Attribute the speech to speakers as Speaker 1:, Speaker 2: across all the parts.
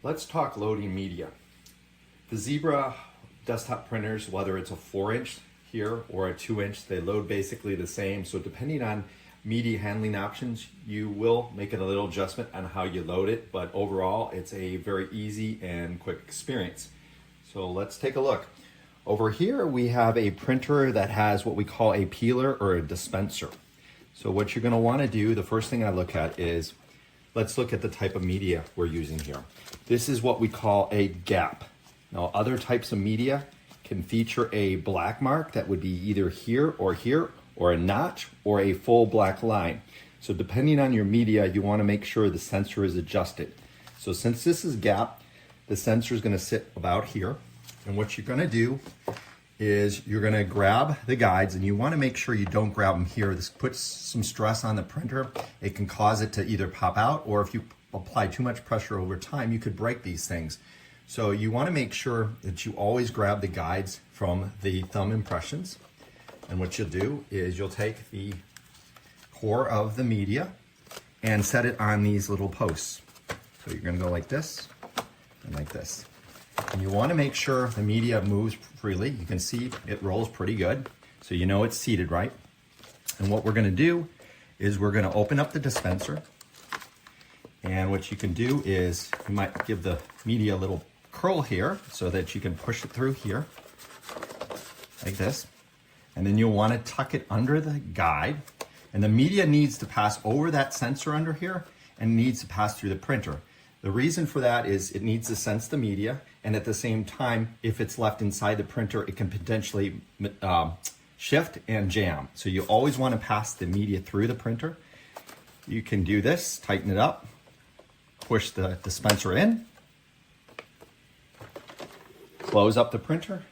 Speaker 1: Let's talk loading media. The Zebra desktop printers, whether it's a 4-inch here or a 2-inch, they load basically the same. So depending on media handling options, you will make a little adjustment on how you load it, but overall it's a very easy and quick experience. So let's take a look. Over here we have a printer that has what we call a peeler or a dispenser. So what you're going to want to do, the first thing I look at is, let's look at the type of media we're using here. This is what we call a gap. Now other types of media can feature a black mark that would be either here, or a notch, or a full black line. So depending on your media, you want to make sure the sensor is adjusted. So since this is gap, the sensor is going to sit about here. And what you're going to do is you're going to grab the guides, and you want to make sure you don't grab them here. This puts some stress on the printer. It can cause it to either pop out, or if you apply too much pressure over time, you could break these things. So you want to make sure that you always grab the guides from the thumb impressions. And what you'll do is you'll take the core of the media and set it on these little posts. So you're going to go like this and like this. And you want to make sure the media moves freely. You can see it rolls pretty good, so you know it's seated right. And what we're going to do is we're going to open up the dispenser. And what you can do is you might give the media a little curl here so that you can push it through here like this. And then you'll want to tuck it under the guide. And the media needs to pass over that sensor under here and needs to pass through the printer. The reason for that is it needs to sense the media, and at the same time, if it's left inside the printer, it can potentially shift and jam. So you always want to pass the media through the printer. You can do this, tighten it up, push the dispenser in, close up the printer,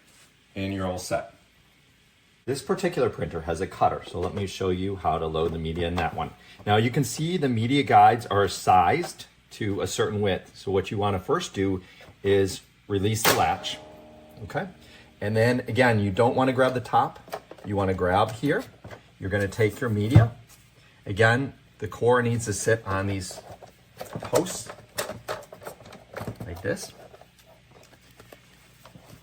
Speaker 1: and you're all set. This particular printer has a cutter, so let me show you how to load the media in that one. Now you can see the media guides are sized to a certain width. So what you want to first do is release the latch, okay? And then again, you don't want to grab the top. You want to grab here. You're going to take your media. Again, the core needs to sit on these posts like this.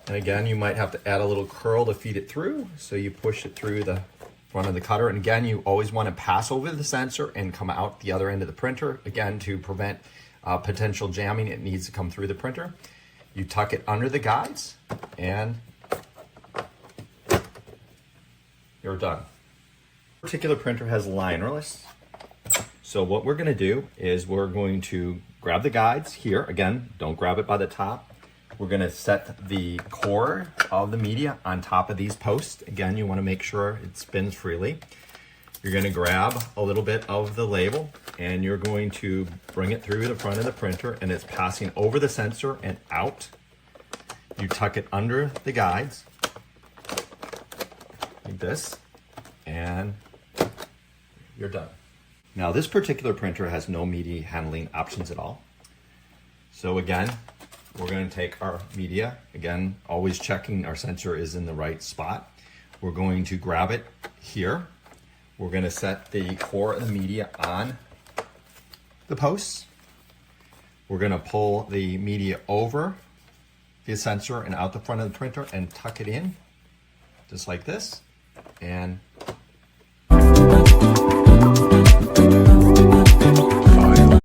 Speaker 1: And again, you might have to add a little curl to feed it through. So you push it through the front of the cutter. And again, you always want to pass over the sensor and come out the other end of the printer. Again, to prevent potential jamming, it needs to come through the printer. You tuck it under the guides and you're done. This particular printer has linerless. So what we're going to do is we're going to grab the guides here. Again, don't grab it by the top. We're going to set the core of the media on top of these posts. Again, you want to make sure it spins freely. You're going to grab a little bit of the label and you're going to bring it through the front of the printer, and it's passing over the sensor and out. You tuck it under the guides like this, and you're done. Now this particular printer has no media handling options at all. So again, we're going to take our media, again, always checking our sensor is in the right spot. We're going to grab it here. We're going to set the core of the media on the posts. We're going to pull the media over the sensor and out the front of the printer and tuck it in just like this. And